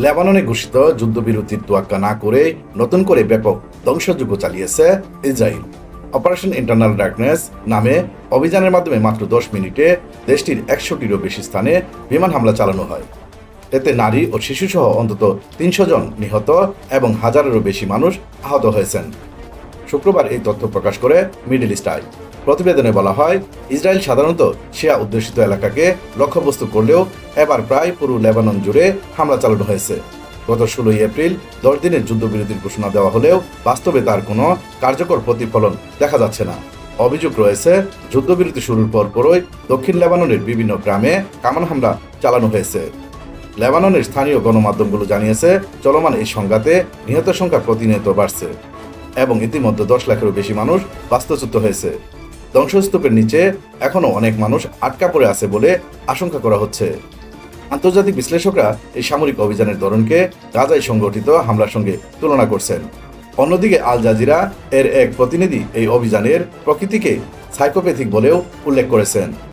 লেবাননে ঘোষিত যুদ্ধবিরতির তোয়াক্কা না করে নতুন করে ব্যাপক ধ্বংসযজ্ঞ চালিয়েছে ইসরায়েল। অপারেশন ইন্টারনাল ডার্কনেস নামে অভিযানের মাধ্যমে মাত্র 10 মিনিটে দেশটির 100টিরও বেশি স্থানে বিমান হামলা চালানো হয়। এতে নারী ও শিশুসহ অন্তত 300 জন নিহত এবং হাজারেরও বেশি মানুষ আহত হয়েছেন। শুক্রবার এই তথ্য প্রকাশ করে মিডল ইস্ট আই। প্রতিবেদনে বলা হয়, ইসরায়েল সাধারণত শিয়া অধ্যুষিত এলাকাকে লক্ষ্যবস্তু করলেও এবার প্রায় পুরো লেবানন জুড়ে হামলা চালানো হয়েছে। গত 16 এপ্রিল 10 দিনের যুদ্ধবিরতির ঘোষণা দেওয়া হলেও বাস্তবে তার কোনো কার্যকর প্রতিফলন দেখা যাচ্ছে না। অভিযোগ রয়েছে, যুদ্ধবিরতি শুরুর পরপরই দক্ষিণ লেবাননের বিভিন্ন গ্রামে কামান হামলা চালানো হয়েছে। লেবাননের স্থানীয় গণমাধ্যমগুলো জানিয়েছে, চলমান এই সংঘাতে নিহতের সংখ্যা প্রতিনিয়ত বাড়ছে এবং ইতিমধ্যে 10 লাখেরও বেশি মানুষ বাস্তুচ্যুত হয়েছে। ধ্বংসস্তূপের নিচে এখনও অনেক মানুষ আটকা পড়ে আছে বলে আশঙ্কা করা হচ্ছে। আন্তর্জাতিক বিশ্লেষকরা এই সামরিক অভিযানের ধরনকে গাজায় সংগঠিত হামলার সঙ্গে তুলনা করছেন। অন্যদিকে আল জাজিরা এর এক প্রতিনিধি এই অভিযানের প্রকৃতিকে সাইকোপ্যাথিক বলেও উল্লেখ করেছেন।